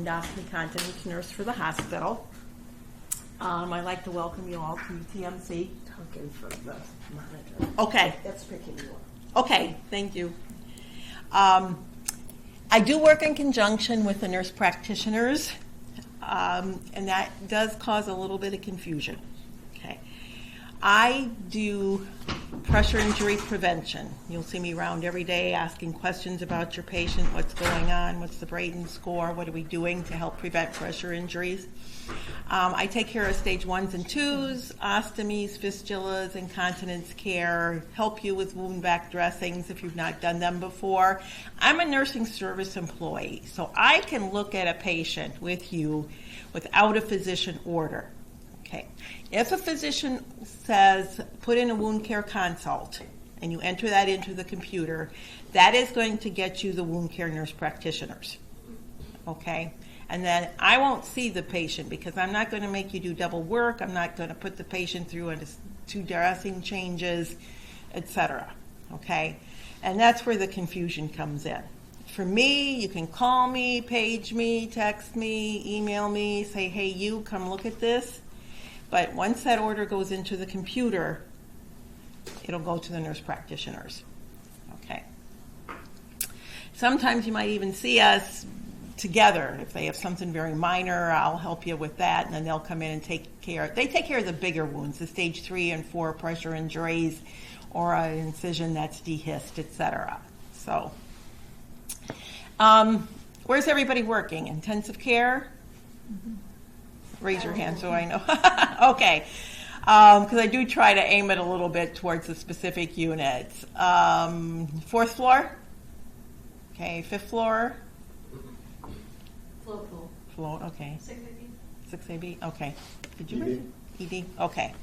endoscopy continence nurse for the hospital. I'd like to welcome you all to TMC. Talking from the monitor. Okay. That's picking you up. Okay, thank you. I do work in conjunction with the nurse practitioners, and that does cause a little bit of confusion. Okay. I do pressure injury prevention. You'll see me around every day asking questions about your patient, what's going on, what's the Braden score, what are we doing to help prevent pressure injuries. I take care of stage 1s and 2s, ostomies, fistulas, incontinence care, help you with wound vac dressings if you've not done them before. I'm a nursing service employee, so I can look at a patient with you without a physician order. Okay. If a physician says, put in a wound care consult, and you enter that into the computer, that is going to get you the wound care nurse practitioners. Okay? And then I won't see the patient because I'm not going to make you do double work. I'm not going to put the patient through 2 dressing changes, etc. Okay? And that's where the confusion comes in. For me, you can call me, page me, text me, email me, say, hey, you, come look at this. But once that order goes into the computer, it'll go to the nurse practitioners. Okay. Sometimes you might even see us together. If they have something very minor, I'll help you with that, and then they'll come in and take care. They take care of the bigger wounds, the stage 3 and 4 pressure injuries, or an incision that's dehisced, etc. So, where's everybody working? Intensive care? Raise your hand so I know. Okay. Because I do try to aim it a little bit towards the specific units. 4th floor? Okay. 5th floor? Float pool. Float, okay. 6AB. 6AB, okay. Did you mention? ED? Okay.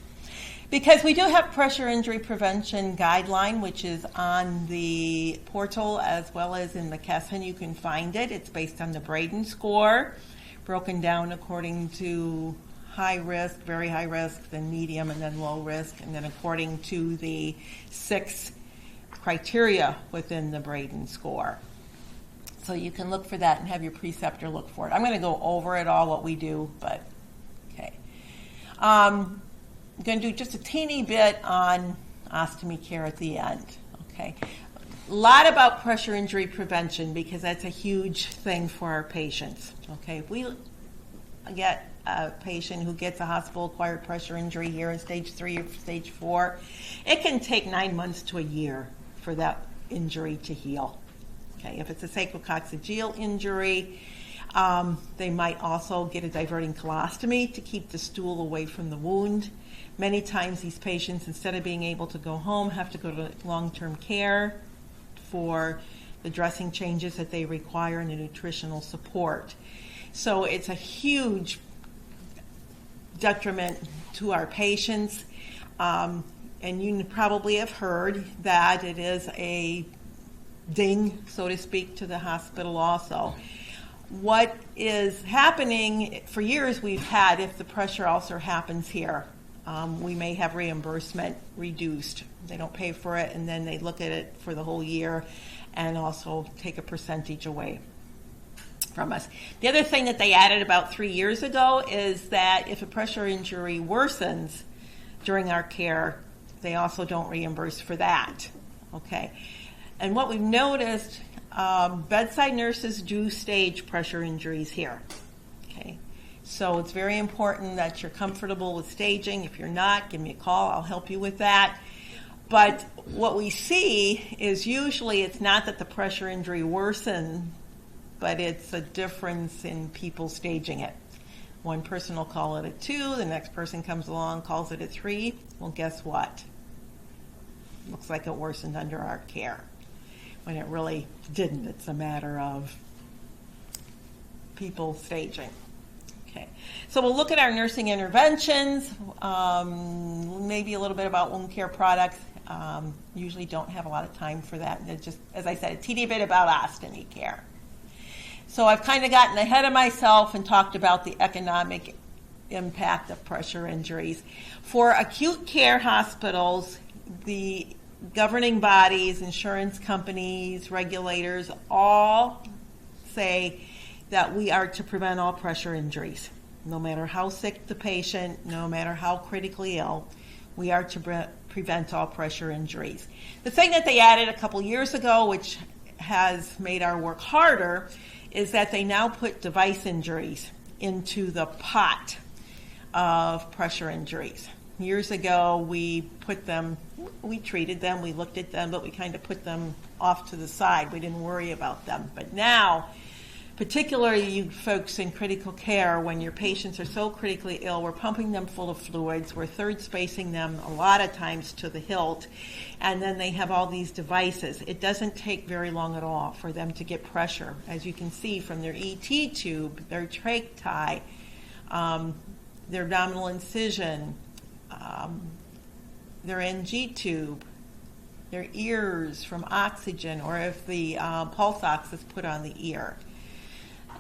Because we do have pressure injury prevention guideline, which is on the portal as well as in McKesson. You can find it. It's based on the Braden score, broken down according to high risk, very high risk, then medium, and then low risk, and then according to the 6 criteria within the Braden score. So you can look for that and have your preceptor look for it. I'm going to go over it all, what we do, but okay. I'm going to do just a teeny bit on ostomy care at the end, okay? A lot about pressure injury prevention because that's a huge thing for our patients, okay? If we get a patient who gets a hospital-acquired pressure injury here in stage 3 or stage 4, it can take 9 months to a year for that injury to heal. Okay, if it's a sacrococcygeal injury, they might also get a diverting colostomy to keep the stool away from the wound. Many times these patients, instead of being able to go home, have to go to long-term care for the dressing changes that they require and the nutritional support. So it's a huge detriment to our patients. And you probably have heard that it is a ding, so to speak, to the hospital also. What is happening, for years we've had, if the pressure ulcer happens here, we may have reimbursement reduced. They don't pay for it, and then they look at it for the whole year and also take a percentage away from us. The other thing that they added about 3 years ago is that if a pressure injury worsens during our care, they also don't reimburse for that. Okay. And what we've noticed, bedside nurses do stage pressure injuries here. Okay. So it's very important that you're comfortable with staging. If you're not, give me a call. I'll help you with that. But what we see is usually it's not that the pressure injury worsens, but it's a difference in people staging it. One person will call it a 2, the next person comes along, calls it a 3. Well, guess what? Looks like it worsened under our care, when it really didn't. It's a matter of people staging. Okay, so we'll look at our nursing interventions, maybe a little bit about wound care products. Usually don't have a lot of time for that. And just, as I said, a teeny bit about ostomy care. So I've kind of gotten ahead of myself and talked about the economic impact of pressure injuries. For acute care hospitals, the governing bodies, insurance companies, regulators all say that we are to prevent all pressure injuries. No matter how sick the patient, no matter how critically ill, we are to prevent all pressure injuries. The thing that they added a couple years ago, which has made our work harder, is that they now put device injuries into the pot of pressure injuries. Years ago, we treated them, we looked at them, but we kind of put them off to the side. We didn't worry about them. But now, particularly you folks in critical care, when your patients are so critically ill, we're pumping them full of fluids, we're third spacing them a lot of times to the hilt, and then they have all these devices. It doesn't take very long at all for them to get pressure. As you can see from their ET tube, their trach tie, their abdominal incision, their NG tube, their ears from oxygen, or if the pulse ox is put on the ear.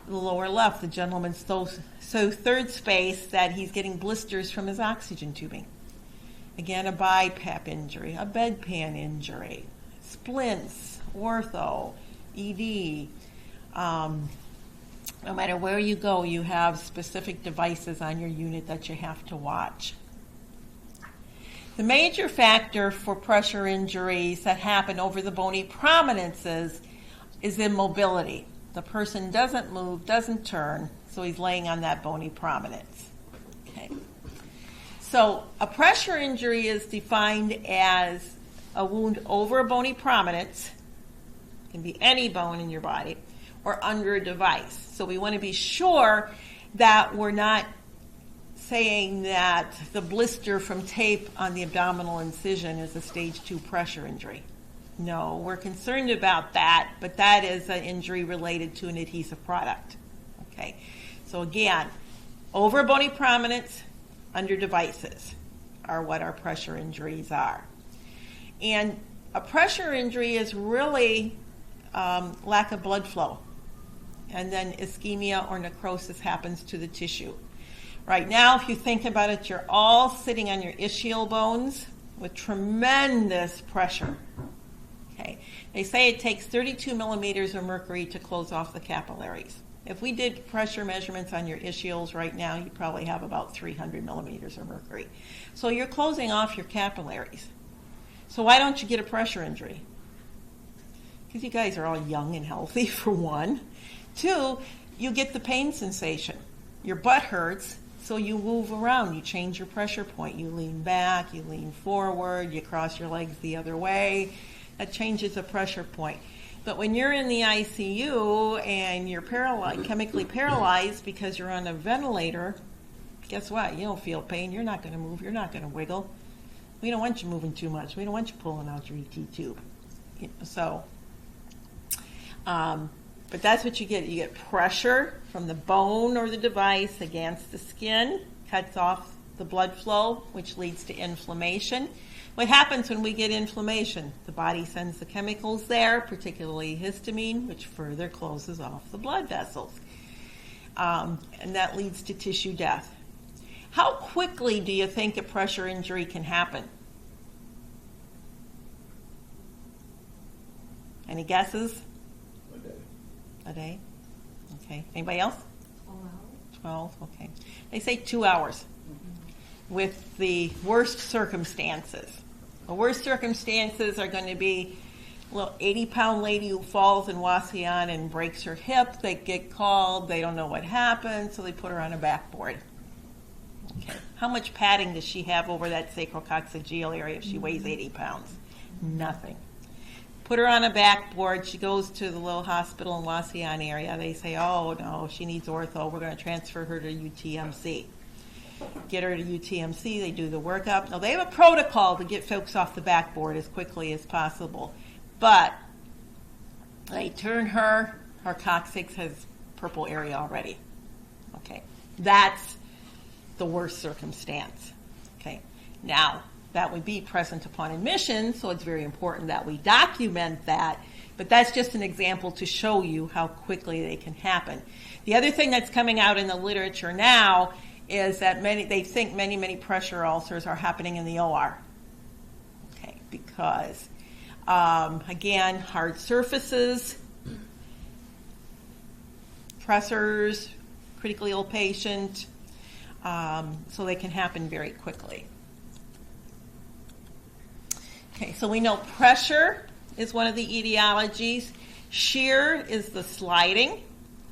The lower left, the gentleman's so third space that he's getting blisters from his oxygen tubing. Again, a BiPAP injury, a bedpan injury, splints, ortho, ED. No matter where you go, you have specific devices on your unit that you have to watch. The major factor for pressure injuries that happen over the bony prominences is immobility. The person doesn't move, doesn't turn, so he's laying on that bony prominence. Okay. So a pressure injury is defined as a wound over a bony prominence, can be any bone in your body, or under a device. So we want to be sure that we're not saying that the blister from tape on the abdominal incision is a stage 2 pressure injury. No, we're concerned about that, but that is an injury related to an adhesive product. Okay, so again, over bony prominence, under devices are what our pressure injuries are. And a pressure injury is really lack of blood flow, and then ischemia or necrosis happens to the tissue. Right now, if you think about it, you're all sitting on your ischial bones with tremendous pressure. Okay. They say it takes 32 millimeters of mercury to close off the capillaries. If we did pressure measurements on your ischials right now, you probably have about 300 millimeters of mercury. So you're closing off your capillaries. So why don't you get a pressure injury? Because you guys are all young and healthy, for one. 2, you get the pain sensation. Your butt hurts, so you move around. You change your pressure point. You lean back, you lean forward, you cross your legs the other way. That changes the pressure point. But when you're in the ICU and you're chemically paralyzed because you're on a ventilator, guess what? You don't feel pain. You're not going to move. You're not going to wiggle. We don't want you moving too much. We don't want you pulling out your ET tube. But that's what you get. You get pressure from the bone or the device against the skin, cuts off the blood flow, which leads to inflammation. What happens when we get inflammation? The body sends the chemicals there, particularly histamine, which further closes off the blood vessels. And that leads to tissue death. How quickly do you think a pressure injury can happen? Any guesses? A day? Okay. Anybody else? 12, okay. They say 2 hours with the worst circumstances. The worst circumstances are going to be a little 80-pound lady who falls in Wasion and breaks her hip. They get called. They don't know what happened, so they put her on a backboard. Okay. How much padding does she have over that sacrococcygeal area if she weighs 80 pounds? Nothing. Put her on a backboard. She goes to the little hospital in Wasion area. They say, oh, no, she needs ortho. We're going to transfer her to UTMC. Get her to UTMC. They do the workup. Now, they have a protocol to get folks off the backboard as quickly as possible. But they turn her coccyx has purple area already. Okay. That's the worst circumstance. Okay. Now, that would be present upon admission, so it's very important that we document that. But that's just an example to show you how quickly they can happen. The other thing that's coming out in the literature now is that they think many pressure ulcers are happening in the OR. Okay, because, again, hard surfaces, pressors, critically ill patient, so they can happen very quickly. Okay, so we know pressure is one of the etiologies. Shear is the sliding.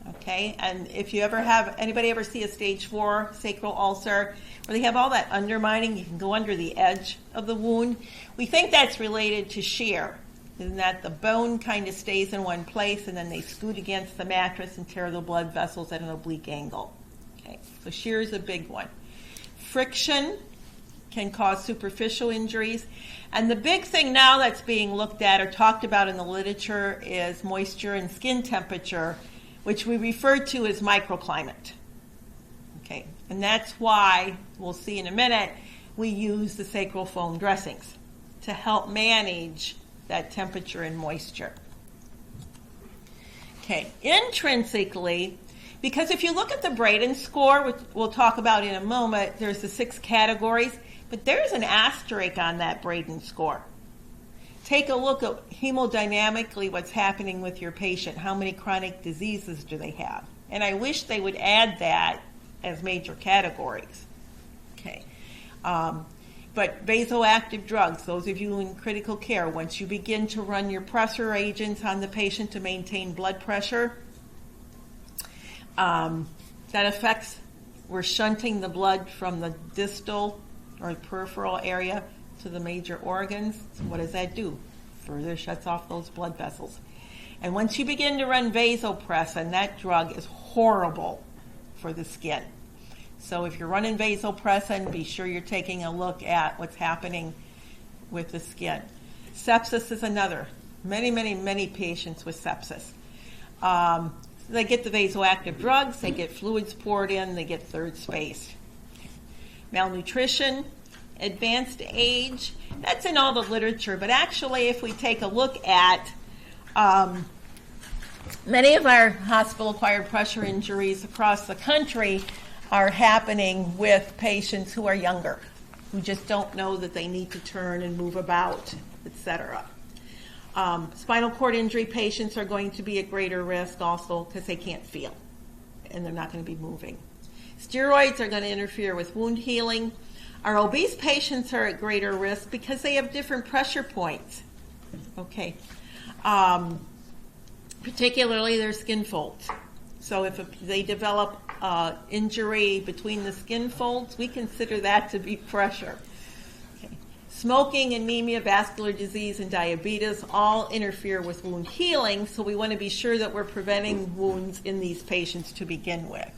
Okay, and if you anybody ever see a stage 4 sacral ulcer where they have all that undermining, you can go under the edge of the wound. We think that's related to shear, in that the bone kind of stays in one place and then they scoot against the mattress and tear the blood vessels at an oblique angle. Okay, so shear is a big one. Friction can cause superficial injuries. And the big thing now that's being looked at or talked about in the literature is moisture and skin temperature, which we refer to as microclimate. Okay, and that's why, we'll see in a minute, we use the sacral foam dressings to help manage that temperature and moisture. Okay, intrinsically, because if you look at the Braden score, which we'll talk about in a moment, there's the 6 categories, but there's an asterisk on that Braden score. Take a look at hemodynamically what's happening with your patient. How many chronic diseases do they have? And I wish they would add that as major categories. Okay. But vasoactive drugs, those of you in critical care, once you begin to run your pressor agents on the patient to maintain blood pressure, that affects, we're shunting the blood from the distal or peripheral area to the major organs. So what does that do? Further shuts off those blood vessels. And once you begin to run vasopressin, that drug is horrible for the skin. So if you're running vasopressin, be sure you're taking a look at what's happening with the skin. Sepsis is another. Many patients with sepsis. They get the vasoactive drugs, they get fluids poured in, they get third space. Malnutrition, advanced age, that's in all the literature, but actually if we take a look at many of our hospital-acquired pressure injuries across the country are happening with patients who are younger, who just don't know that they need to turn and move about, etc. Spinal cord injury patients are going to be at greater risk also because they can't feel and they're not going to be moving. Steroids are going to interfere with wound healing. Our obese patients are at greater risk because they have different pressure points. Okay. Particularly their skin folds. So if they develop injury between the skin folds, we consider that to be pressure. Okay. Smoking, anemia, vascular disease, and diabetes all interfere with wound healing, so we want to be sure that we're preventing wounds in these patients to begin with.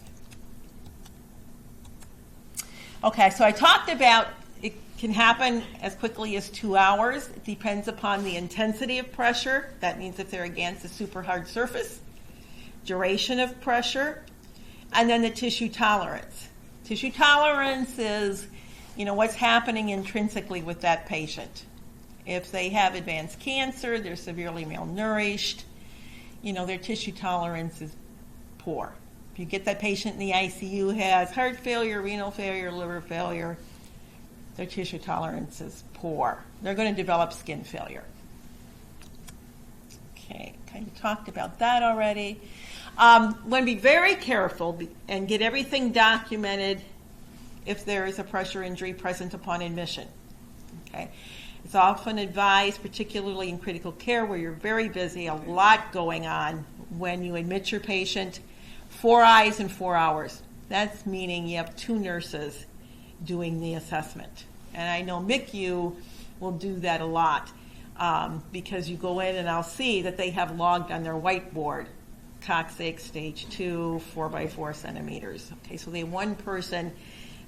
Okay, so I talked about it can happen as quickly as 2 hours. It depends upon the intensity of pressure. That means if they're against a super hard surface, duration of pressure, and then the tissue tolerance. Tissue tolerance is, what's happening intrinsically with that patient. If they have advanced cancer, they're severely malnourished, their tissue tolerance is poor. If you get that patient in the ICU has heart failure, renal failure, liver failure, their tissue tolerance is poor. They're going to develop skin failure. Okay, kind of talked about that already. Want to be very careful and get everything documented if there is a pressure injury present upon admission. Okay, it's often advised, particularly in critical care where you're very busy, a lot going on when you admit your patient. 4 eyes in 4 hours. That's meaning you have 2 nurses doing the assessment. And I know MICU will do that a lot because you go in and I'll see that they have logged on their whiteboard coccyx stage 2, 4 by 4 centimeters. Okay, so they have one person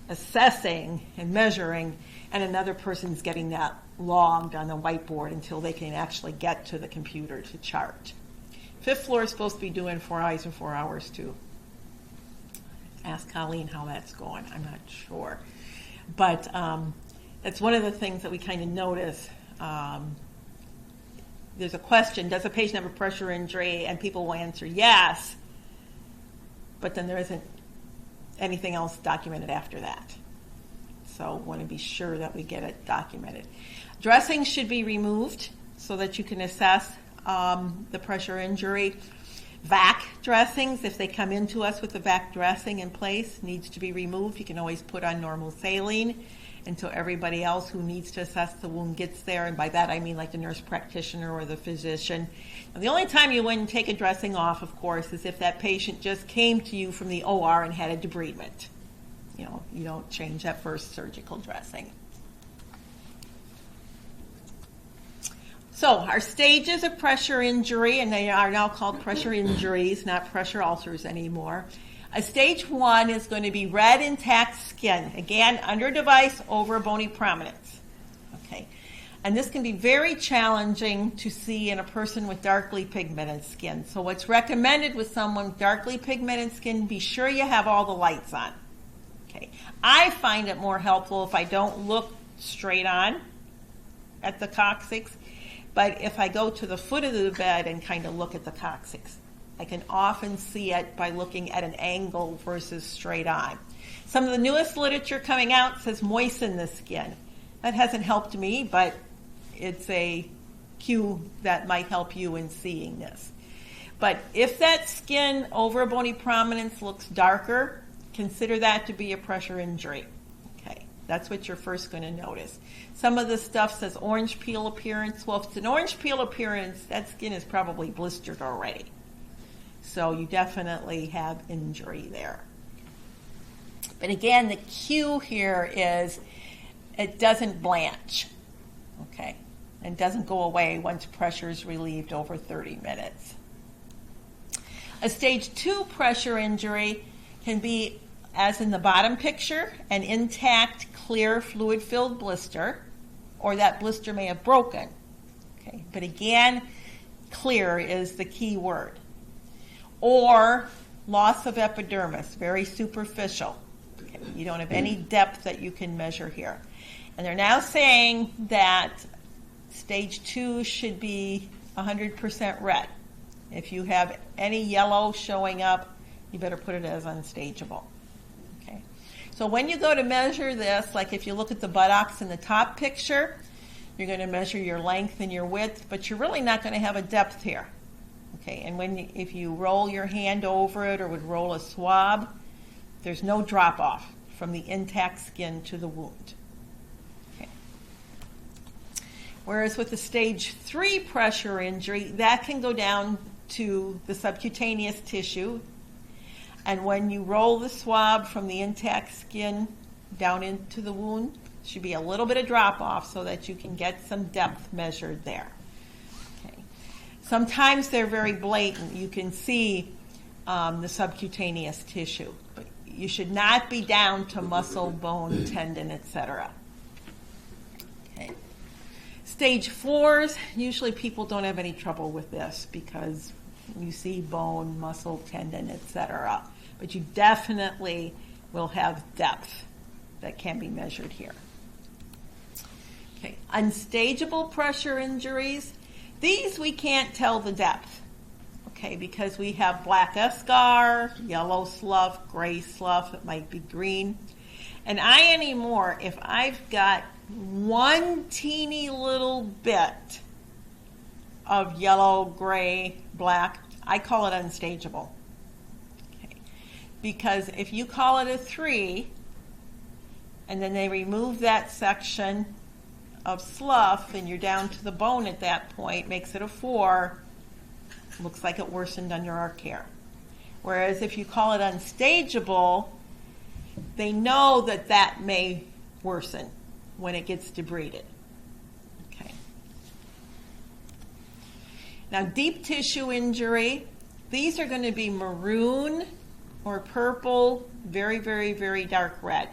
assessing and measuring and another person's getting that logged on the whiteboard until they can actually get to the computer to chart. 5th floor is supposed to be doing 4 eyes in 4 hours too. Ask Colleen how that's going. I'm not sure. But that's one of the things that we kind of notice. There's a question, does a patient have a pressure injury? And people will answer yes, but then there isn't anything else documented after that. So want to be sure that we get it documented. Dressing should be removed so that you can assess the pressure injury. vac dressings, if they come into us with the vac dressing in place, needs to be removed. You can always put on normal saline until everybody else who needs to assess the wound gets there. And by that I mean like the nurse practitioner or the physician. Now, the only time you wouldn't take a dressing off, of course, is if that patient just came to you from the OR and had a debridement. You know, you don't change that first surgical dressing. So our stages of pressure injury, and they are now called pressure injuries, not pressure ulcers anymore. A stage 1 is going to be red intact skin, again, under device over bony prominence. Okay, and this can be very challenging to see in a person with darkly pigmented skin. So what's recommended with someone with darkly pigmented skin, be sure you have all the lights on. Okay, I find it more helpful if I don't look straight on at the coccyx, but if I go to the foot of the bed and kind of look at the coccyx, I can often see it by looking at an angle versus straight on. Some of the newest literature coming out says moisten the skin. That hasn't helped me, but it's a cue that might help you in seeing this. But if that skin over bony prominence looks darker, consider that to be a pressure injury. Okay, that's what you're first going to notice. Some of the stuff says orange peel appearance. Well, if it's an orange peel appearance, that skin is probably blistered already. So you definitely have injury there. But again, the cue here is it doesn't blanch, okay, and doesn't go away once pressure is relieved over 30 minutes. A stage 2 pressure injury can be, as in the bottom picture, an intact, clear, fluid-filled blister, or that blister may have broken. Okay, but again, clear is the key word. Or loss of epidermis, very superficial. Okay, you don't have any depth that you can measure here. And they're now saying that stage 2 should be 100% red. If you have any yellow showing up, you better put it as unstageable. Okay. So when you go to measure this, like if you look at the buttocks in the top picture, you're going to measure your length and your width, but you're really not going to have a depth here. Okay, and if you roll your hand over it or would roll a swab, there's no drop off from the intact skin to the wound. Okay. Whereas with the stage 3 pressure injury, that can go down to the subcutaneous tissue, and when you roll the swab from the intact skin down into the wound, there should be a little bit of drop off so that you can get some depth measured there. Sometimes they're very blatant. You can see the subcutaneous tissue, but you should not be down to muscle, bone, tendon, etc. Okay. Stage 4s, usually people don't have any trouble with this because you see bone, muscle, tendon, etc. But you definitely will have depth that can be measured here. Okay. Unstageable pressure injuries. These we can't tell the depth, okay, because we have black eschar, yellow slough, gray slough, it might be green. And anymore, if I've got one teeny little bit of yellow, gray, black, I call it unstageable. Okay. Because if you call it a 3, and then they remove that section of slough and you're down to the bone at that point, makes it a 4, looks like it worsened under our care. Whereas if you call it unstageable, they know that that may worsen when it gets debrided. Okay. Now deep tissue injury, these are going to be maroon or purple, very, very, very dark red.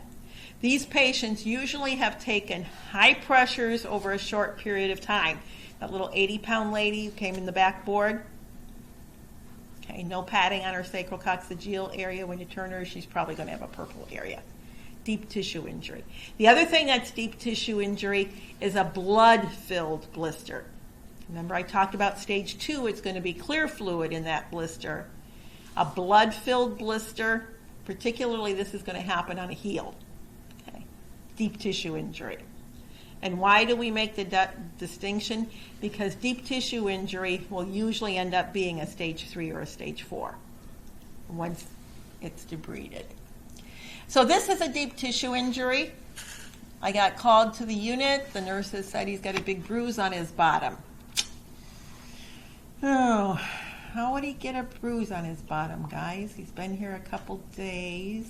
These patients usually have taken high pressures over a short period of time. That little 80-pound lady who came in the backboard, okay, no padding on her sacrococcygeal area. When you turn her, she's probably going to have a purple area. Deep tissue injury. The other thing that's deep tissue injury is a blood-filled blister. Remember I talked about stage 2, it's going to be clear fluid in that blister. A blood-filled blister, particularly this is going to happen on a heel. Deep tissue injury. And why do we make the distinction? Because deep tissue injury will usually end up being a stage 3 or a stage 4 once it's debrided. So this is a deep tissue injury. I got called to the unit. The nurses said he's got a big bruise on his bottom. Oh, how would he get a bruise on his bottom, guys? He's been here a couple days.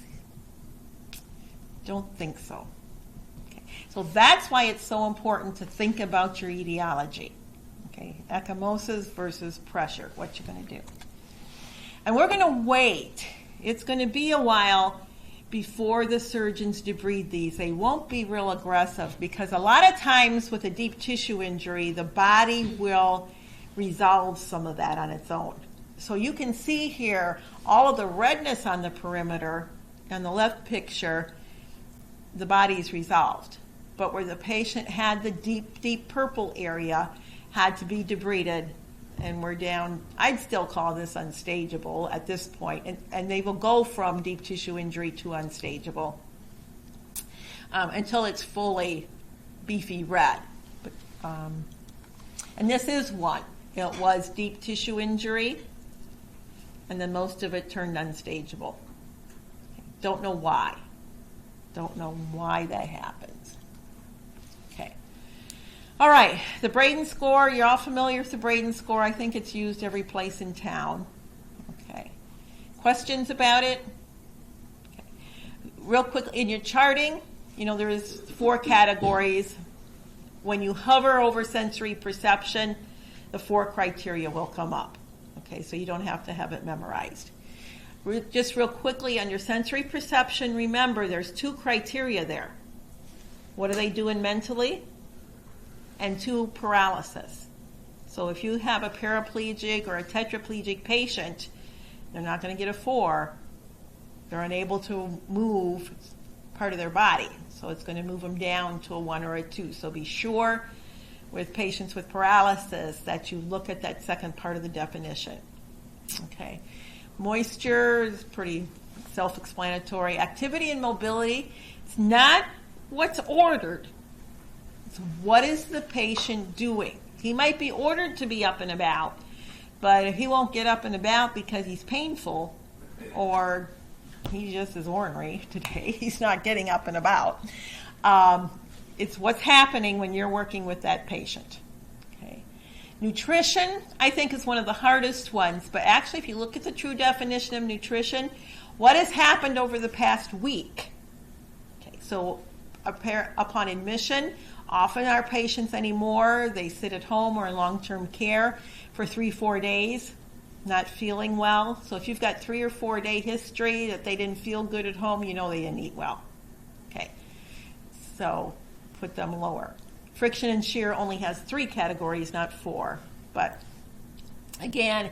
Don't think so. Okay. So that's why it's so important to think about your etiology. Okay, ecchymosis versus pressure, what you're going to do. And we're going to wait. It's going to be a while before the surgeons debride these. They won't be real aggressive because a lot of times with a deep tissue injury, the body will resolve some of that on its own. So you can see here all of the redness on the perimeter. On the left picture, the body's resolved. But where the patient had the deep purple area had to be debrided, and we're down, I'd still call this unstageable at this point, and they will go from deep tissue injury to unstageable until it's fully beefy red. But, and this is one. It was deep tissue injury, and then most of it turned unstageable. Don't know why. Don't know why that happens. Okay. All right, the Braden score, you're all familiar with the Braden score. I think it's used every place in town. Okay. Questions about it? Okay. Real quick, in your charting, you know, there's 4 categories. When you hover over sensory perception, the 4 criteria will come up. Okay, so you don't have to have it memorized. Just real quickly, under sensory perception, remember there's 2 criteria there. What are they doing mentally? And 2, paralysis. So if you have a paraplegic or a tetraplegic patient, they're not going to get a 4. They're unable to move part of their body. So it's going to move them down to a 1 or a 2. So be sure with patients with paralysis that you look at that second part of the definition. Okay. Moisture is pretty self-explanatory. Activity and mobility, it's not what's ordered. It's what is the patient doing. He might be ordered to be up and about, but if he won't get up and about because he's painful or he just is ornery today, he's not getting up and about. It's what's happening when you're working with that patient. Okay. Nutrition, I think, is one of the hardest ones, but actually if you look at the true definition of nutrition, what has happened over the past week? Okay, so upon admission, often our patients anymore, they sit at home or in long-term care for 3-4 days, not feeling well. So if you've got 3 or 4 day history that they didn't feel good at home, you know they didn't eat well. Okay, so put them lower. Friction and shear only has 3 categories, not 4. But again,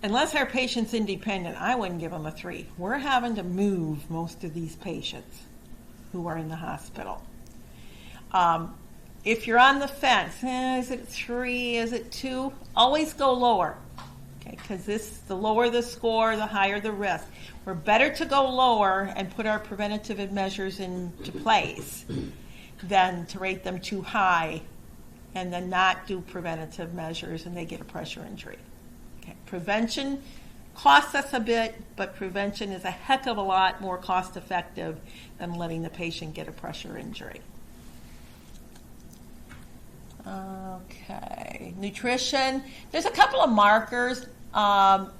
unless our patient's independent, I wouldn't give them a 3. We're having to move most of these patients who are in the hospital. If you're on the fence, is it 3, is it 2? Always go lower. Okay, because the lower the score, the higher the risk. We're better to go lower and put our preventative measures into place than to rate them too high and then not do preventative measures and they get a pressure injury. Okay. Prevention costs us a bit, but prevention is a heck of a lot more cost effective than letting the patient get a pressure injury. Okay, nutrition. There's a couple of markers.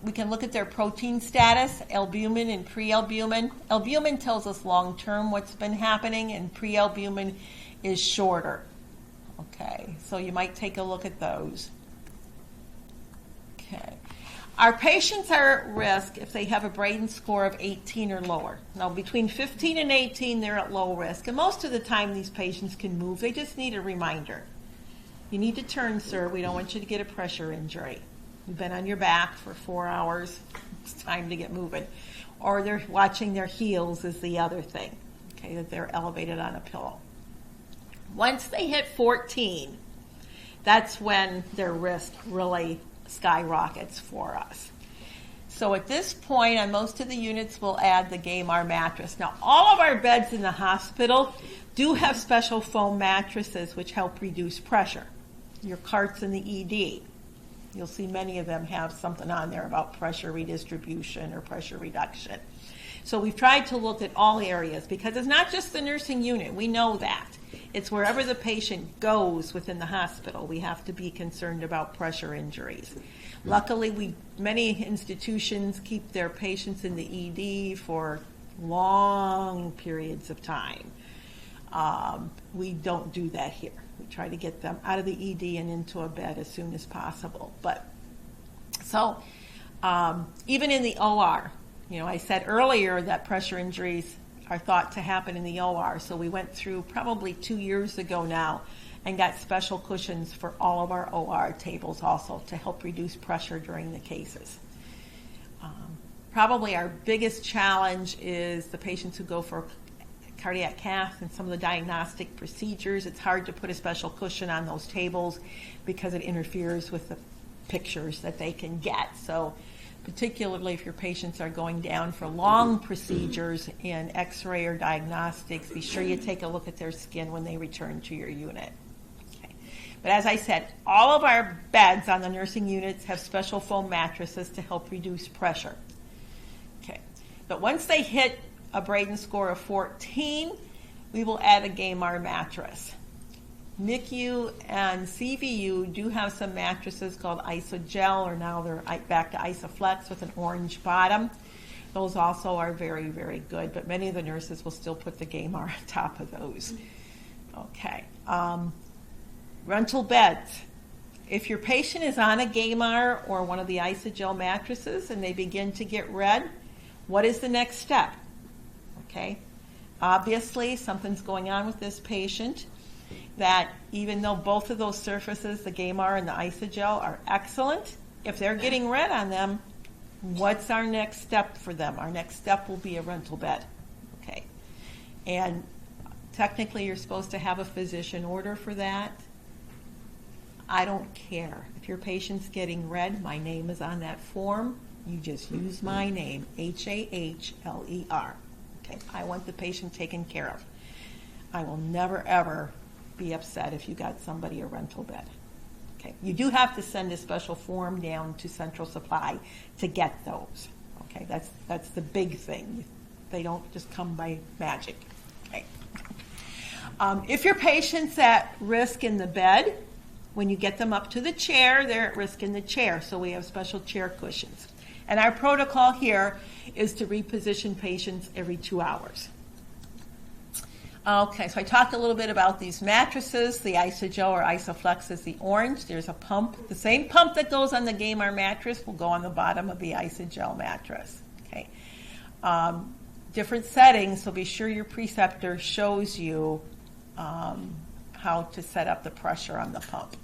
We can look at their protein status, albumin and pre-albumin. Albumin tells us long-term what's been happening, and pre-albumin is shorter. Okay, so you might take a look at those. Okay. Our patients are at risk if they have a Braden score of 18 or lower. Now, between 15 and 18, they're at low risk, and most of the time these patients can move. They just need a reminder. You need to turn, sir. We don't want you to get a pressure injury. You've been on your back for 4 hours. It's time to get moving. Or they're watching their heels is the other thing, okay, that they're elevated on a pillow. Once they hit 14, that's when their risk really skyrockets for us. So at this point, on most of the units, we'll add the Gamar mattress. Now, all of our beds in the hospital, do have special foam mattresses which help reduce pressure. Your carts in the ED, you'll see many of them have something on there about pressure redistribution or pressure reduction. So we've tried to look at all areas because it's not just the nursing unit. We know that. It's wherever the patient goes within the hospital. We have to be concerned about pressure injuries. Luckily, many institutions keep their patients in the ED for long periods of time. We don't do that here. We try to get them out of the ED and into a bed as soon as possible. But so even in the OR, I said earlier that pressure injuries are thought to happen in the OR. So we went through probably 2 years ago now and got special cushions for all of our OR tables also to help reduce pressure during the cases. Probably our biggest challenge is the patients who go for cardiac cath and some of the diagnostic procedures. It's hard to put a special cushion on those tables because it interferes with the pictures that they can get. So particularly if your patients are going down for long procedures in x-ray or diagnostics, be sure you take a look at their skin when they return to your unit. Okay. But as I said, all of our beds on the nursing units have special foam mattresses to help reduce pressure. Okay. But once they hit a Braden score of 14, we will add a Gamar mattress. NICU and CVU do have some mattresses called Isogel, or now they're back to Isoflex with an orange bottom. Those also are very, very good, but many of the nurses will still put the Gamar on top of those. Okay. Rental beds. If your patient is on a Gamar or one of the Isogel mattresses and they begin to get red, what is the next step? Okay. Obviously, something's going on with this patient. That even though both of those surfaces, the Gamar and the Isogel, are excellent, if they're getting red on them, what's our next step for them? Our next step will be a rental bed. Okay. And technically, you're supposed to have a physician order for that. I don't care. If your patient's getting red, my name is on that form. You just use my name, Hahler. Okay. I want the patient taken care of. I will never, ever be upset if you got somebody a rental bed. Okay. You do have to send a special form down to Central Supply to get those. Okay. That's the big thing. They don't just come by magic. Okay. If your patient's at risk in the bed, when you get them up to the chair, they're at risk in the chair. So we have special chair cushions. And our protocol here is to reposition patients every 2 hours. Okay, so I talked a little bit about these mattresses. The Isogel or Isoflex is the orange. There's a pump. The same pump that goes on the Gamar mattress will go on the bottom of the Isogel mattress. Okay. Different settings, so be sure your preceptor shows you how to set up the pressure on the pump.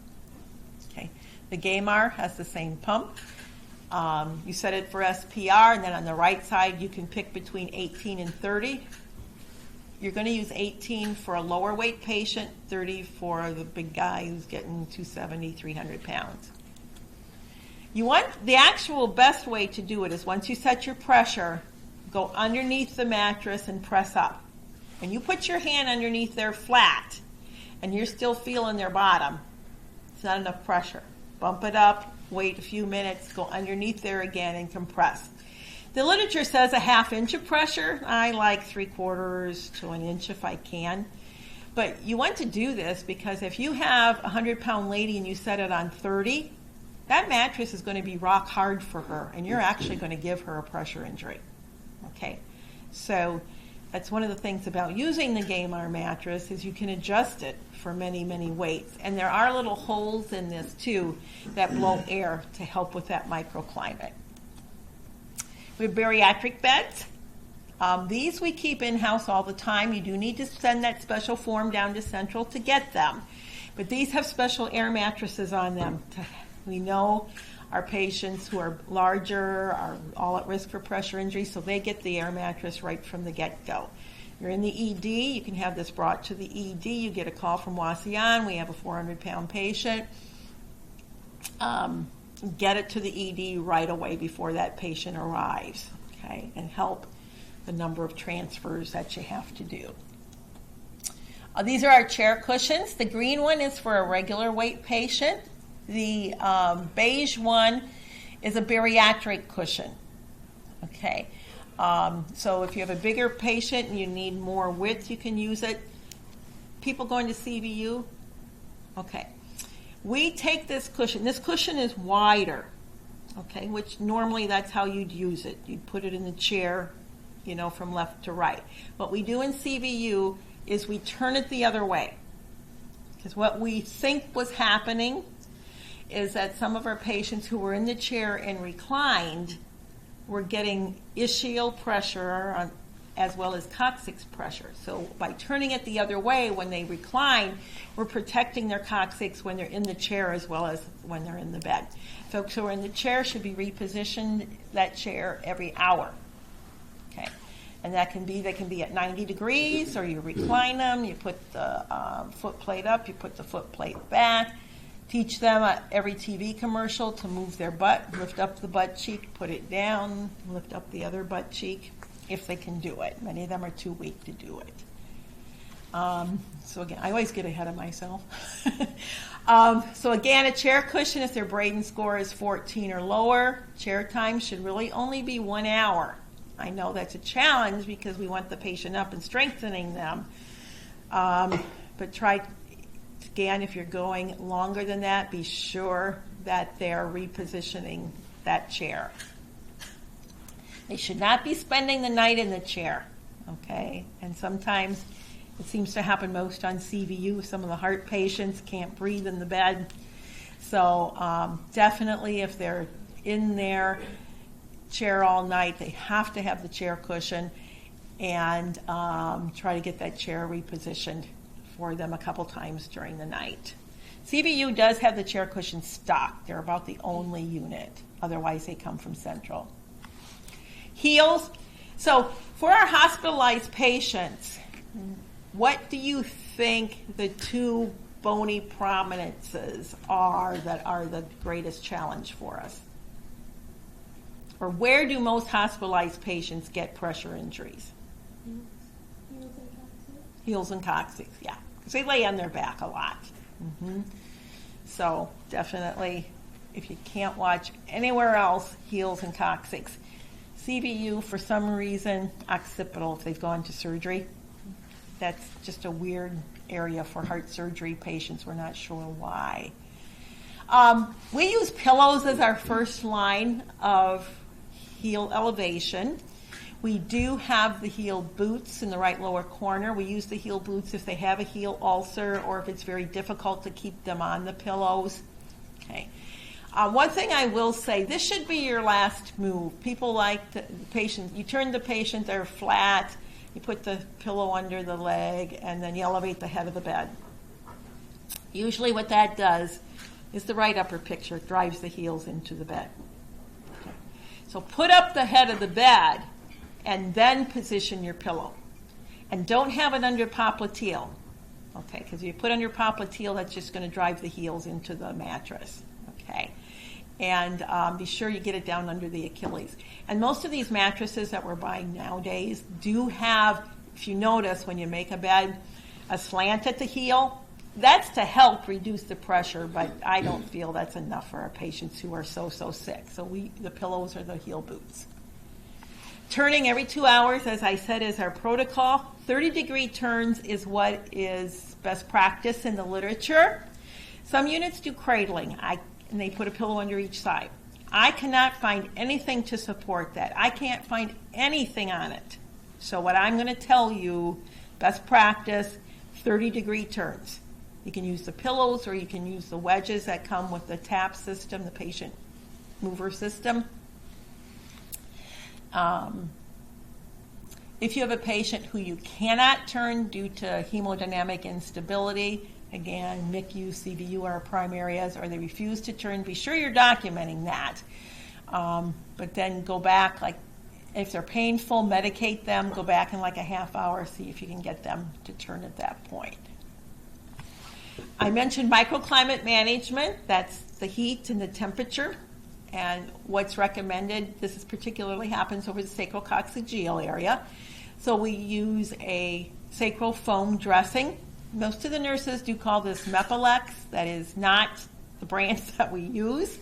Okay. The Gamar has the same pump. You set it for SPR, and then on the right side you can pick between 18 and 30. You're going to use 18 for a lower weight patient, 30 for the big guy who's getting 270, 300 pounds. You want the actual best way to do it is once you set your pressure, go underneath the mattress and press up. And you put your hand underneath there flat, and you're still feeling their bottom. It's not enough pressure. Bump it up, wait a few minutes, go underneath there again and compress. The literature says a ½ inch of pressure. I like 3/4 to an inch if I can. But you want to do this because if you have a 100-pound lady and you set it on 30, that mattress is going to be rock hard for her, and you're actually going to give her a pressure injury. Okay, so that's one of the things about using the Gamar mattress is you can adjust it for many, many weights. And there are little holes in this too that blow air to help with that microclimate. We have bariatric beds. These we keep in-house all the time. You do need to send that special form down to Central to get them. But these have special air mattresses on them. We know our patients who are larger are all at risk for pressure injury, so they get the air mattress right from the get-go. You're in the ED, you can have this brought to the ED. You get a call from Wasion, we have a 400-pound patient. Get it to the ED right away before that patient arrives, okay, and help the number of transfers that you have to do. These are our chair cushions. The green one is for a regular weight patient. The beige one is a bariatric cushion. Okay, so if you have a bigger patient and you need more width, you can use it. People going to CVU? Okay. We take this cushion. This cushion is wider, okay, which normally that's how you'd use it. You'd put it in the chair, you know, from left to right. What we do in CVU is we turn it the other way. Because what we think was happening is that some of our patients who were in the chair and reclined were getting ischial pressure as well as coccyx pressure. So by turning it the other way, when they recline, we're protecting their coccyx when they're in the chair as well as when they're in the bed. Folks who are in the chair should be repositioned that chair every hour. Okay, and that can be, they can be at 90 degrees, or you recline them, you put the foot plate up, you put the foot plate back. Teach them at every TV commercial to move their butt, lift up the butt cheek, put it down, lift up the other butt cheek, if they can do it. Many of them are too weak to do it. So again, I always get ahead of myself. So again, a chair cushion, if their Braden score is 14 or lower, chair time should really only be 1 hour. I know that's a challenge because we want the patient up and strengthening them. But try, again, if you're going longer than that, be sure that they're repositioning that chair. They should not be spending the night in the chair, okay? And sometimes it seems to happen most on CVU. Some of the heart patients can't breathe in the bed. So definitely if they're in their chair all night, they have to have the chair cushion, and try to get that chair repositioned for them a couple times during the night. CVU does have the chair cushion stocked. They're about the only unit. Otherwise, they come from Central. Heels. So for our hospitalized patients, what do you think the two bony prominences are that are the greatest challenge for us? Or where do most hospitalized patients get pressure injuries? Heels and coccyx, yeah. Because they lay on their back a lot. So definitely, if you can't watch anywhere else, heels and coccyx. CVU, for some reason, occipital, if they've gone to surgery. That's just a weird area for heart surgery patients. We're not sure why. We use pillows as our first line of heel elevation. We do have the heel boots in the right lower corner. We use the heel boots if they have a heel ulcer or if it's very difficult to keep them on the pillows. Okay. One thing I will say, this should be your last move. People like the patient, you turn the patient, they're flat, you put the pillow under the leg, and then you elevate the head of the bed. Usually what that does is the right upper picture. It drives the heels into the bed. Okay. So put up the head of the bed and then position your pillow. And don't have it under popliteal. Okay, because if you put under popliteal, that's just going to drive the heels into the mattress. Okay. And be sure you get it down under the Achilles. And most of these mattresses that we're buying nowadays do have, if you notice when you make a bed, a slant at the heel. That's to help reduce the pressure, but I don't feel that's enough for our patients who are so sick. So the pillows are the heel boots. Turning every 2 hours, as I said, is our protocol. 30-degree turns is what is best practice in the literature. Some units do cradling, and they put a pillow under each side. I cannot find anything to support that. I can't find anything on it. So what I'm going to tell you, best practice, 30-degree turns. You can use the pillows or you can use the wedges that come with the TAP system, the patient mover system. If you have a patient who you cannot turn due to hemodynamic instability, again, NICU, CVU are prime areas, or they refuse to turn, be sure you're documenting that. But then go back, like if they're painful, medicate them, go back in like a half hour, see if you can get them to turn at that point. I mentioned microclimate management. That's the heat and the temperature. And what's recommended, this is particularly happens over the sacrococcygeal area. So we use a sacral foam dressing Most of the nurses do call this Mepilex. That is not the brands that we use.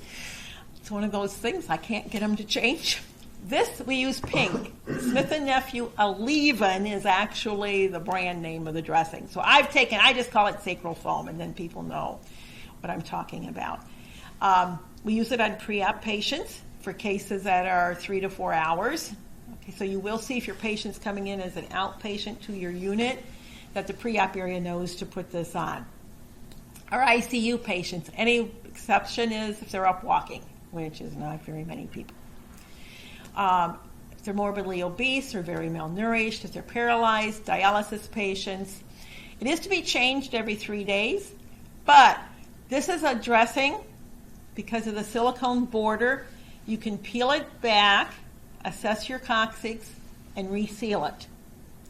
It's one of those things I can't get them to change. This, we use pink. Smith & Nephew Aleve is actually the brand name of the dressing. So I just call it sacral foam, and then people know what I'm talking about. We use it on pre-op patients for cases that are 3 to 4 hours. Okay, so you will see if your patient's coming in as an outpatient to your unit that the pre-op area knows to put this on. Our ICU patients, any exception is if they're up walking, which is not very many people. If they're morbidly obese or very malnourished, if they're paralyzed, dialysis patients. It is to be changed every 3 days, but this is a dressing because of the silicone border. You can peel it back, assess your coccyx, and reseal it.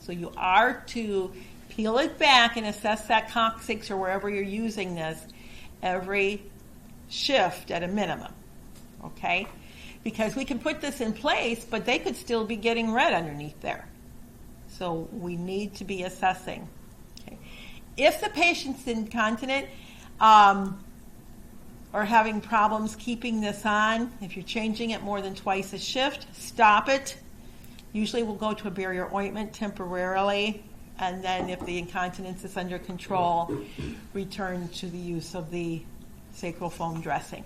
So you are to peel it back and assess that coccyx or wherever you're using this every shift at a minimum, okay? Because we can put this in place, but they could still be getting red underneath there. So we need to be assessing. Okay. If the patient's incontinent or having problems keeping this on, if you're changing it more than twice a shift, stop it. Usually we'll go to a barrier ointment temporarily, and then if the incontinence is under control, return to the use of the sacral foam dressing.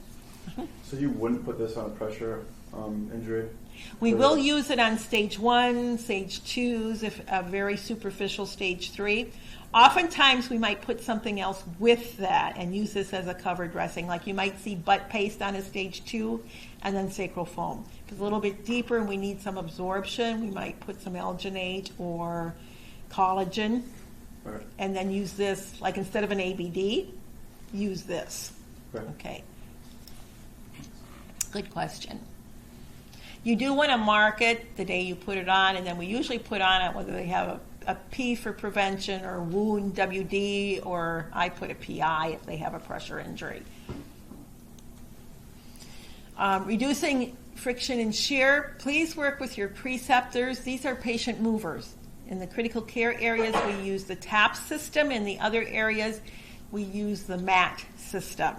So you wouldn't put this on a pressure injury? We will use it on stage 1, stage 2s, if a very superficial stage 3. Oftentimes we might put something else with that and use this as a cover dressing. Like you might see butt paste on a stage 2 and then sacral foam. If it's a little bit deeper and we need some absorption, we might put some alginate or collagen, Right. and then use this, like instead of an ABD, use this. Right. Okay. Good question. You do want to mark it the day you put it on, and then we usually put on it whether they have a P for prevention or wound, WD, or I put a PI if they have a pressure injury. Reducing friction and shear. Please work with your preceptors. These are patient movers. In the critical care areas, we use the TAP system. In the other areas, we use the MAT system.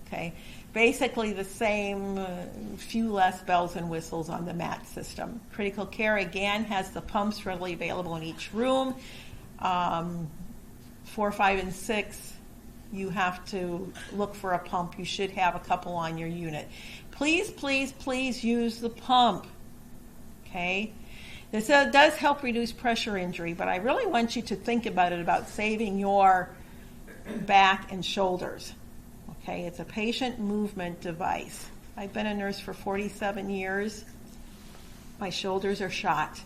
Okay, basically the same, few less bells and whistles on the MAT system. Critical care, again, has the pumps readily available in each room. 4, 5, and 6, you have to look for a pump. You should have a couple on your unit. Please, please, please use the pump. Okay? This does help reduce pressure injury, but I really want you to think about it, about saving your back and shoulders. Okay, it's a patient movement device. I've been a nurse for 47 years. My shoulders are shot,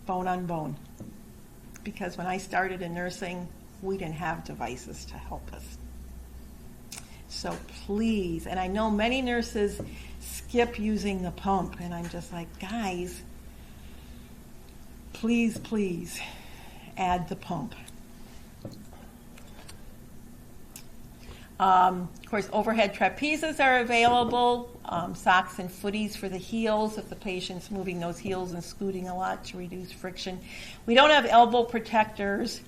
bone on bone. Because when I started in nursing, we didn't have devices to help us. So please, and I know many nurses skip using the pump, and I'm just like, guys, please, please add the pump. Of course, overhead trapezes are available, socks and footies for the heels if the patient's moving those heels and scooting a lot to reduce friction. We don't have elbow protectors,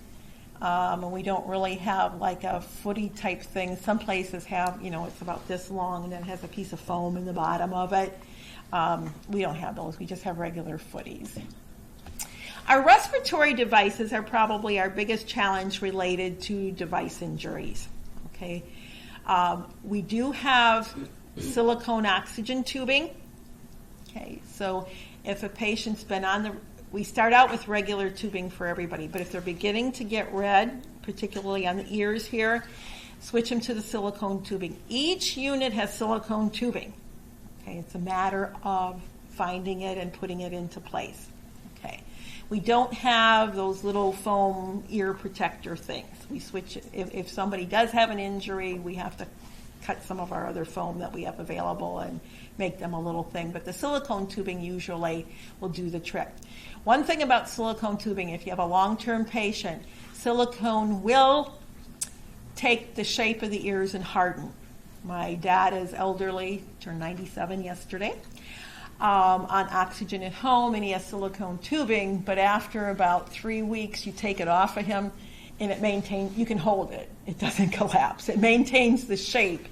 and we don't really have like a footie type thing. Some places have, it's about this long and then it has a piece of foam in the bottom of it. We don't have those. We just have regular footies. Our respiratory devices are probably our biggest challenge related to device injuries. Okay, we do have silicone oxygen tubing. Okay, so if a patient's been we start out with regular tubing for everybody, but if they're beginning to get red, particularly on the ears here, switch them to the silicone tubing. Each unit has silicone tubing. Okay, it's a matter of finding it and putting it into place. Okay. We don't have those little foam ear protector things. We switch it. If somebody does have an injury, we have to cut some of our other foam that we have available and make them a little thing. But the silicone tubing usually will do the trick. One thing about silicone tubing, if you have a long-term patient, silicone will take the shape of the ears and harden. My dad is elderly, turned 97 yesterday. On oxygen at home, and he has silicone tubing, but after about 3 weeks you take it off of him and it maintains, you can hold it. It doesn't collapse. It maintains the shape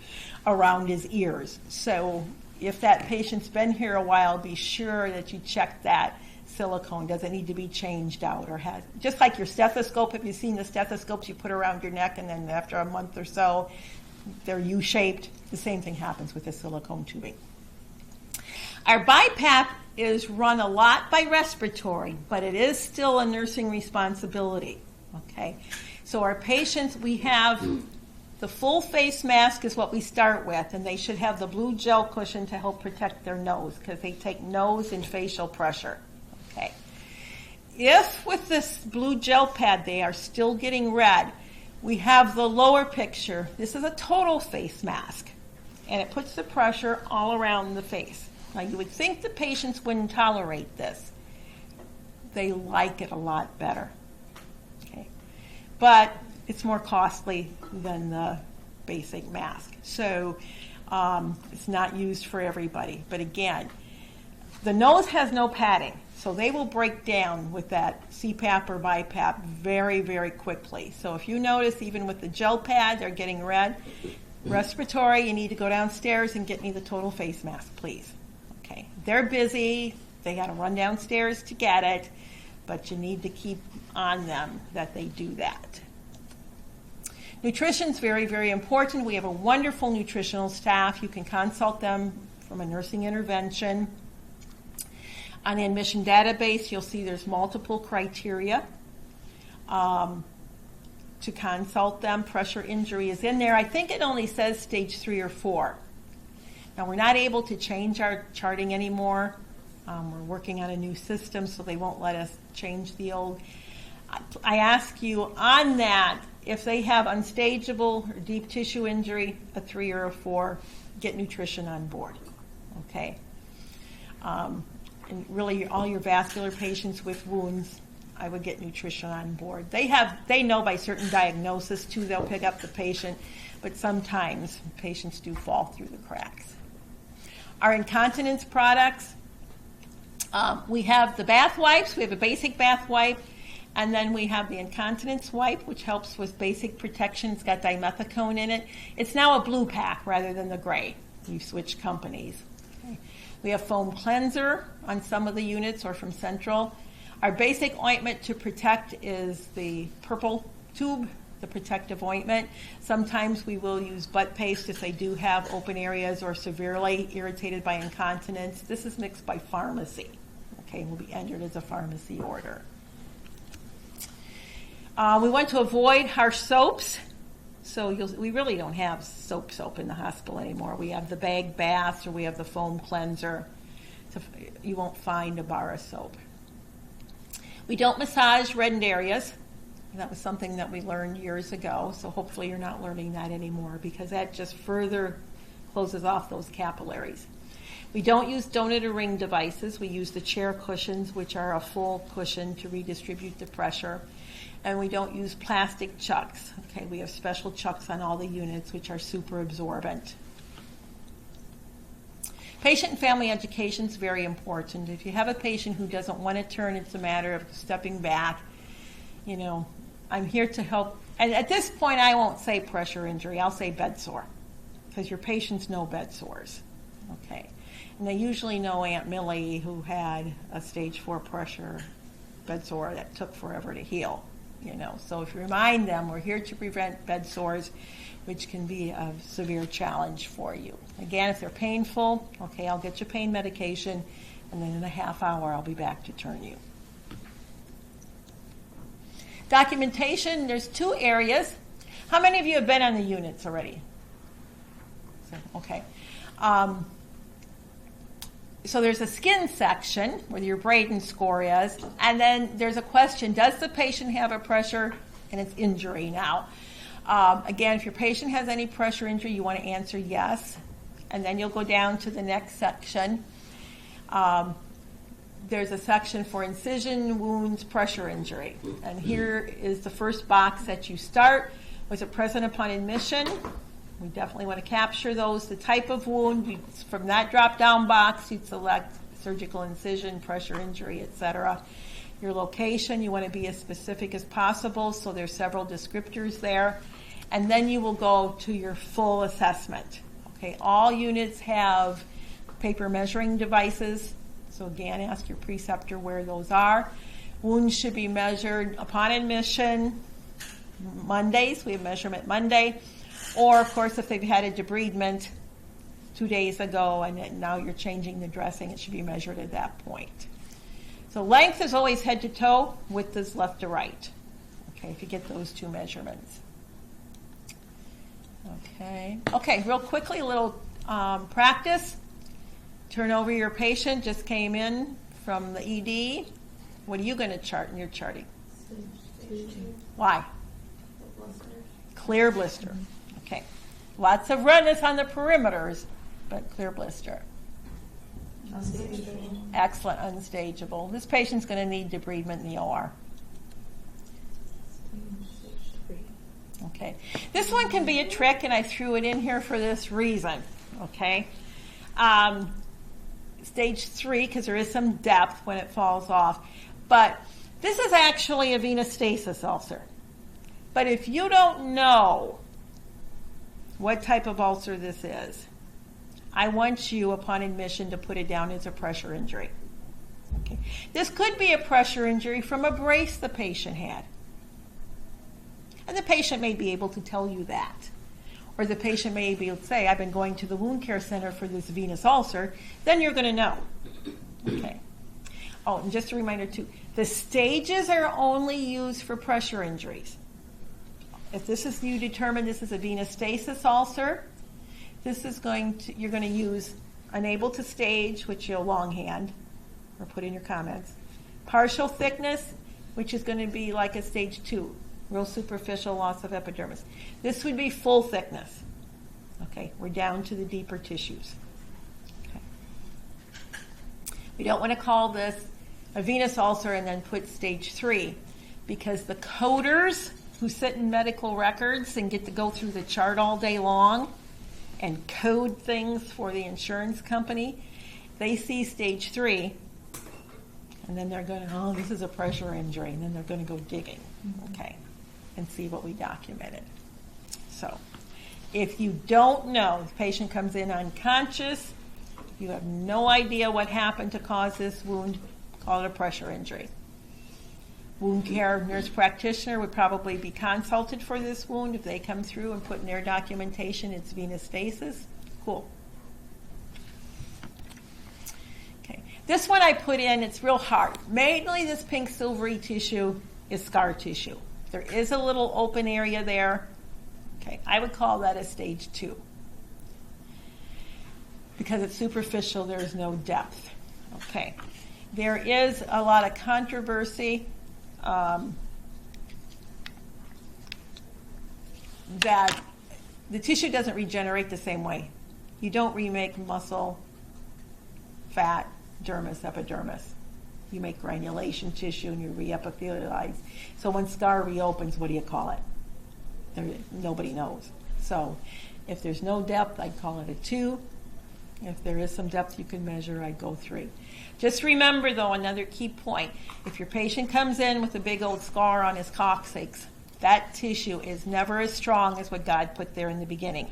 around his ears. So if that patient's been here a while, be sure that you check that silicone. Does it need to be changed out, or has, just like your stethoscope, have you seen the stethoscopes you put around your neck and then after a month or so they're U-shaped? The same thing happens with the silicone tubing. Our BiPAP is run a lot by respiratory, but it is still a nursing responsibility. Okay, so our patients, we have the full face mask is what we start with, and they should have the blue gel cushion to help protect their nose because they take nose and facial pressure. Okay. If with this blue gel pad they are still getting red, we have the lower picture. This is a total face mask, and it puts the pressure all around the face. Now you would think the patients wouldn't tolerate this. They like it a lot better. Okay. But it's more costly than the basic mask. So it's not used for everybody. But again, the nose has no padding. So they will break down with that CPAP or BiPAP very, very quickly. So if you notice, even with the gel pad, they're getting red. Respiratory, you need to go downstairs and get me the total face mask, please. Okay, they're busy. They got to run downstairs to get it, but you need to keep on them that they do that. Nutrition is very, very important. We have a wonderful nutritional staff. You can consult them from a nursing intervention. On the admission database, you'll see there's multiple criteria to consult them. Pressure injury is in there. I think it only says stage 3 or 4. Now, we're not able to change our charting anymore. We're working on a new system, so they won't let us change the old. I ask you on that, if they have unstageable or deep tissue injury, a 3 or a 4, get nutrition on board. Okay? And really, all your vascular patients with wounds, I would get nutrition on board. They know by certain diagnosis, too, they'll pick up the patient, but sometimes patients do fall through the cracks. Our incontinence products, we have the bath wipes. We have a basic bath wipe, and then we have the incontinence wipe, which helps with basic protection. It's got dimethicone in it. It's now a blue pack rather than the gray. We've switched companies. Okay. We have foam cleanser on some of the units or from Central. Our basic ointment to protect is the purple tube, the protective ointment. Sometimes we will use butt paste if they do have open areas or severely irritated by incontinence. This is mixed by pharmacy. Okay, will be entered as a pharmacy order. We want to avoid harsh soaps. So we really don't have soap in the hospital anymore. We have the bag baths or we have the foam cleanser. So you won't find a bar of soap. We don't massage reddened areas. That was something that we learned years ago. So hopefully you're not learning that anymore because that just further closes off those capillaries. We don't use donut or ring devices. We use the chair cushions, which are a full cushion to redistribute the pressure. And we don't use plastic chucks. Okay, we have special chucks on all the units, which are super absorbent. Patient and family education is very important. If you have a patient who doesn't want to turn, it's a matter of stepping back. You know, I'm here to help. And at this point, I won't say pressure injury. I'll say bed sore because your patients know bed sores. Okay. And they usually know Aunt Millie who had a stage 4 pressure bed sore that took forever to heal. You know, so if you remind them, we're here to prevent bed sores, which can be a severe challenge for you. Again, if they're painful, okay, I'll get you pain medication, and then in a half hour, I'll be back to turn you. Documentation, there's 2 areas. How many of you have been on the units already? Okay. So there's a skin section where your Braden score is, and then there's a question, does the patient have a pressure, and it's injury now. Again, if your patient has any pressure injury, you want to answer yes, and then you'll go down to the next section. There's a section for incision, wounds, pressure injury, and here is the first box that you start. Was it present upon admission? We definitely want to capture those. The type of wound, from that drop-down box, you'd select surgical incision, pressure injury, etc. your location. You want to be as specific as possible, so there's several descriptors there. And then you will go to your full assessment. Okay, all units have paper measuring devices. So again, ask your preceptor where those are. Wounds should be measured upon admission Mondays. We have measurement Monday. Or, of course, if they've had a debridement 2 days ago and now you're changing the dressing, it should be measured at that point. So length is always head to toe, width is left to right. Okay, if you get those two measurements. Okay, real quickly, a little practice. Turn over your patient, just came in from the ED. What are you going to chart in your charting? Why? Clear blister. Okay. Lots of redness on the perimeters, but clear blister. Unstageable. Excellent, unstageable. This patient's going to need debridement in the OR. Okay. This one can be a trick, and I threw it in here for this reason. Okay. Stage 3, because there is some depth when it falls off. But this is actually a venous stasis ulcer. But if you don't know what type of ulcer this is, I want you, upon admission, to put it down as a pressure injury. Okay. This could be a pressure injury from a brace the patient had. And the patient may be able to tell you that. Or the patient may be able to say, I've been going to the wound care center for this venous ulcer. Then you're going to know. Okay. Oh, and just a reminder too, the stages are only used for pressure injuries. If this is, you determine this is a venous stasis ulcer, this is you're going to use unable to stage, which you'll longhand, or put in your comments. Partial thickness, which is going to be like a stage 2, real superficial loss of epidermis. This would be full thickness. Okay, we're down to the deeper tissues. Okay. We don't want to call this a venous ulcer and then put stage 3, because the coders who sit in medical records and get to go through the chart all day long and code things for the insurance company, they see stage 3, and then they're going, oh, this is a pressure injury, and then they're going to go digging, okay, and see what we documented. So if you don't know, the patient comes in unconscious, you have no idea what happened to cause this wound, call it a pressure injury. Wound care nurse practitioner would probably be consulted for this wound. If they come through and put in their documentation it's venous stasis, cool. Okay, this one I put in, it's real hard. Mainly this pink silvery tissue is scar tissue. There is a little open area there. Okay, I would call that a stage 2. Because it's superficial, there's no depth. Okay, there is a lot of controversy that the tissue doesn't regenerate the same way. You don't remake muscle, fat, dermis, epidermis. You make granulation tissue and you re-epithelialize. So when scar reopens, what do you call it? Nobody knows. So if there's no depth, I'd call it a 2. If there is some depth you can measure, I'd go 3. Just remember, though, another key point. If your patient comes in with a big old scar on his coccyx, that tissue is never as strong as what God put there in the beginning.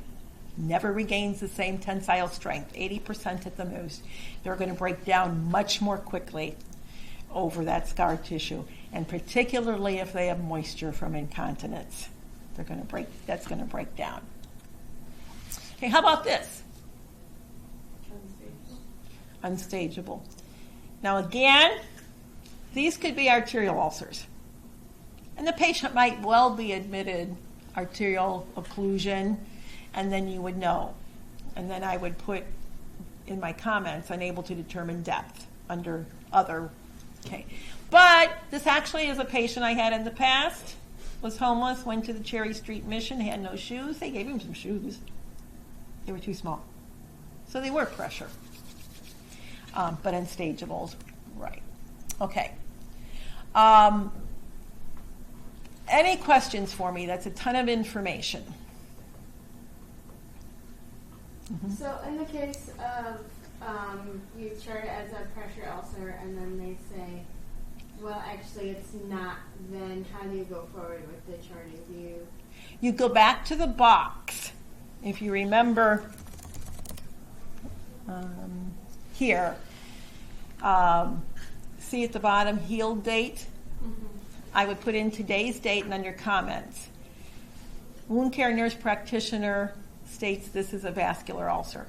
Never regains the same tensile strength, 80% at the most. They're going to break down much more quickly over that scar tissue, and particularly if they have moisture from incontinence. That's going to break down. Okay, how about this? Unstageable. Now again, these could be arterial ulcers. And the patient might well be admitted arterial occlusion, and then you would know. And then I would put in my comments, unable to determine depth under other. Okay. But this actually is a patient I had in the past, was homeless, went to the Cherry Street Mission, had no shoes. They gave him some shoes. They were too small. So they were pressure. But unstageables, right. Okay. Any questions for me? That's a ton of information. Mm-hmm. So in the case of you chart it as a pressure ulcer and then they say Well, actually, it's not. Then how do you go forward with the charting? Do you? You go back to the box. If you remember here, see at the bottom, healed date? Mm-hmm. I would put in today's date and under comments. Wound care nurse practitioner states this is a vascular ulcer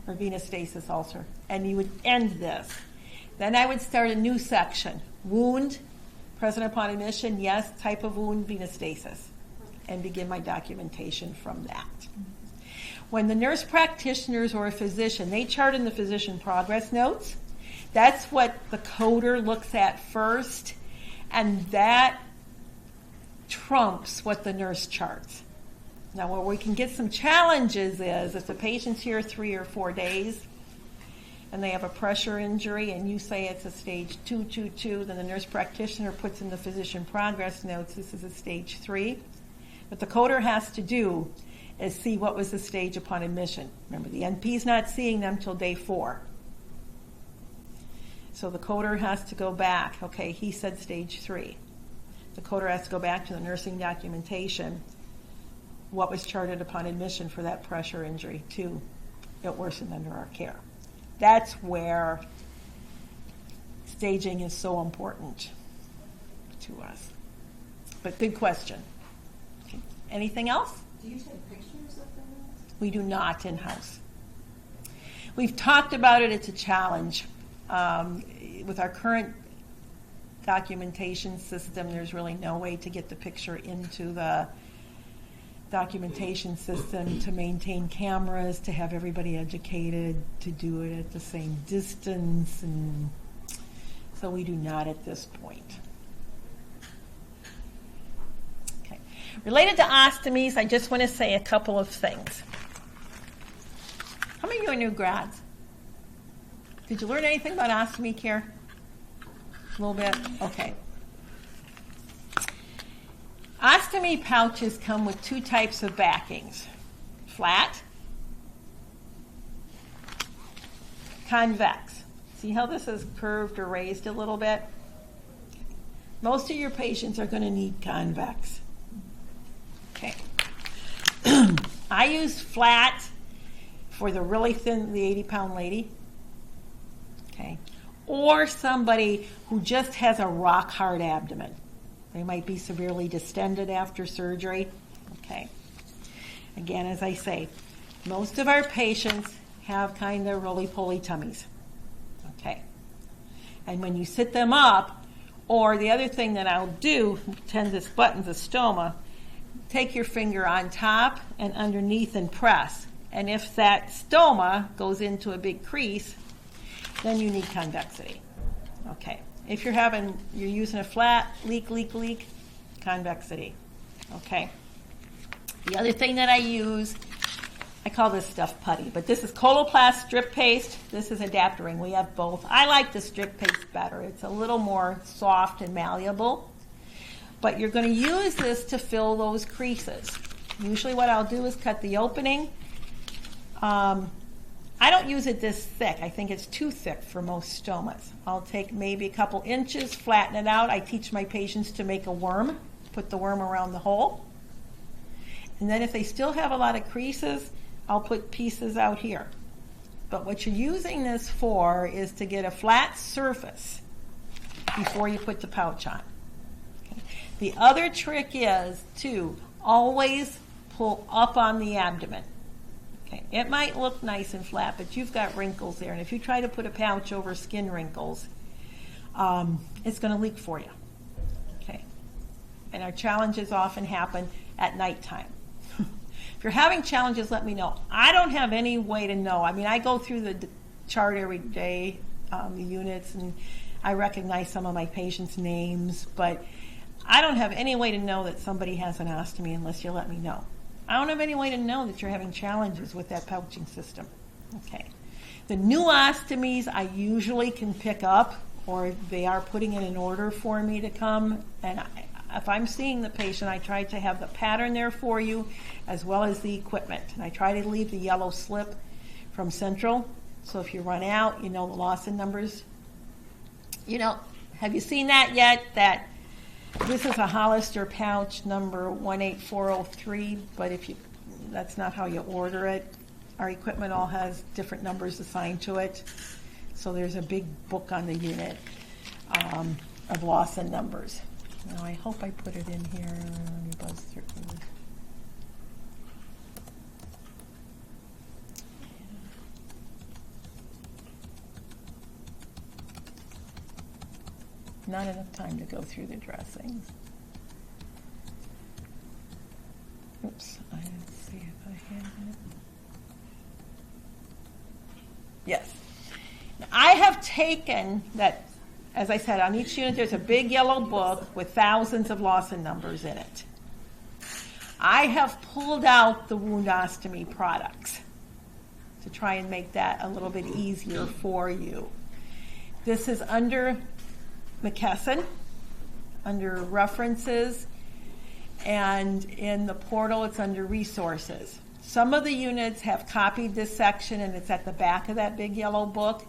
or venous stasis ulcer. And you would end this. Then I would start a new section. Wound, present upon admission, yes, type of wound, venous stasis. And begin my documentation from that. When the nurse practitioners or a physician, they chart in the physician progress notes. That's what the coder looks at first, and that trumps what the nurse charts. Now, where we can get some challenges is if the patient's here 3 or 4 days and they have a pressure injury and you say it's a stage 2, then the nurse practitioner puts in the physician progress notes, this is a stage 3. What the coder has to do is see what was the stage upon admission. Remember, the NP's not seeing them till day 4. So the coder has to go back. Okay, he said stage 3. The coder has to go back to the nursing documentation. What was charted upon admission for that pressure injury? 2, it worsened under our care. That's where staging is so important to us. But good question. Okay. Anything else? Do you take pictures of the wounds? We do not in-house. We've talked about it. It's a challenge. With our current documentation system, there's really no way to get the picture into the documentation system, to maintain cameras, to have everybody educated, to do it at the same distance, and so we do not at this point. Okay. Related to ostomies, I just want to say a couple of things. How many of you are new grads? Did you learn anything about ostomy care? A little bit? Okay. Ostomy pouches come with 2 types of backings. Flat, convex. See how this is curved or raised a little bit? Most of your patients are going to need convex. Okay. I use flat for the really thin, the 80-pound lady. Okay. Or somebody who just has a rock-hard abdomen. They might be severely distended after surgery. Okay. Again, as I say, most of our patients have kind of roly-poly tummies. Okay. And when you sit them up, or the other thing that I'll do, pretend this button's a stoma, take your finger on top and underneath and press. And if that stoma goes into a big crease, then you need convexity. Okay. If you're using a flat, leak, convexity. Okay. The other thing that I use, I call this stuff putty, but this is Coloplast strip paste. This is Adaptoring. We have both. I like the strip paste better. It's a little more soft and malleable. But you're going to use this to fill those creases. Usually what I'll do is cut the opening. I don't use it this thick. I think it's too thick for most stomas. I'll take maybe a couple inches, flatten it out. I teach my patients to make a worm, put the worm around the hole. And then if they still have a lot of creases, I'll put pieces out here. But what you're using this for is to get a flat surface before you put the pouch on. Okay. The other trick is to always pull up on the abdomen. Okay. It might look nice and flat, but you've got wrinkles there. And if you try to put a pouch over skin wrinkles, it's going to leak for you. Okay. And our challenges often happen at nighttime. If you're having challenges, let me know. I don't have any way to know. I mean, I go through the chart every day, the units, and I recognize some of my patients' names, but I don't have any way to know that somebody has an ostomy unless you let me know. I don't have any way to know that you're having challenges with that pouching system. Okay. The new ostomies I usually can pick up, or they are putting in an order for me to come. And if I'm seeing the patient, I try to have the pattern there for you as well as the equipment. And I try to leave the yellow slip from Central. So if you run out, you know the Lawson numbers. You know, Have you seen that yet? That this is a Hollister pouch number 18403, but that's not how you order it. Our equipment all has different numbers assigned to it. So there's a big book on the unit of Lawson numbers. Now I hope I put it in here. Let me buzz through. Not enough time to go through the dressings. Oops, let's see if I have it. Yes. I have taken that, as I said, on each unit there's a big yellow book with thousands of Lawson numbers in it. I have pulled out the woundostomy products to try and make that a little bit easier for you. This is under McKesson, under references, and in the portal it's under resources. Some of the units have copied this section and it's at the back of that big yellow book.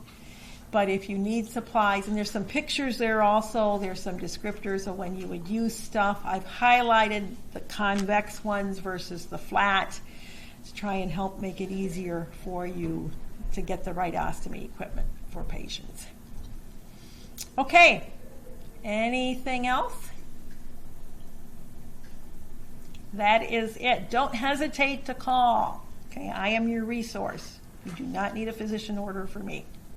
But if you need supplies, and there's some pictures there also, there's some descriptors of when you would use stuff. I've highlighted the convex ones versus the flat to try and help make it easier for you to get the right ostomy equipment for patients. Okay, anything else? That is it. Don't hesitate to call. Okay, I am your resource. You do not need a physician order for me.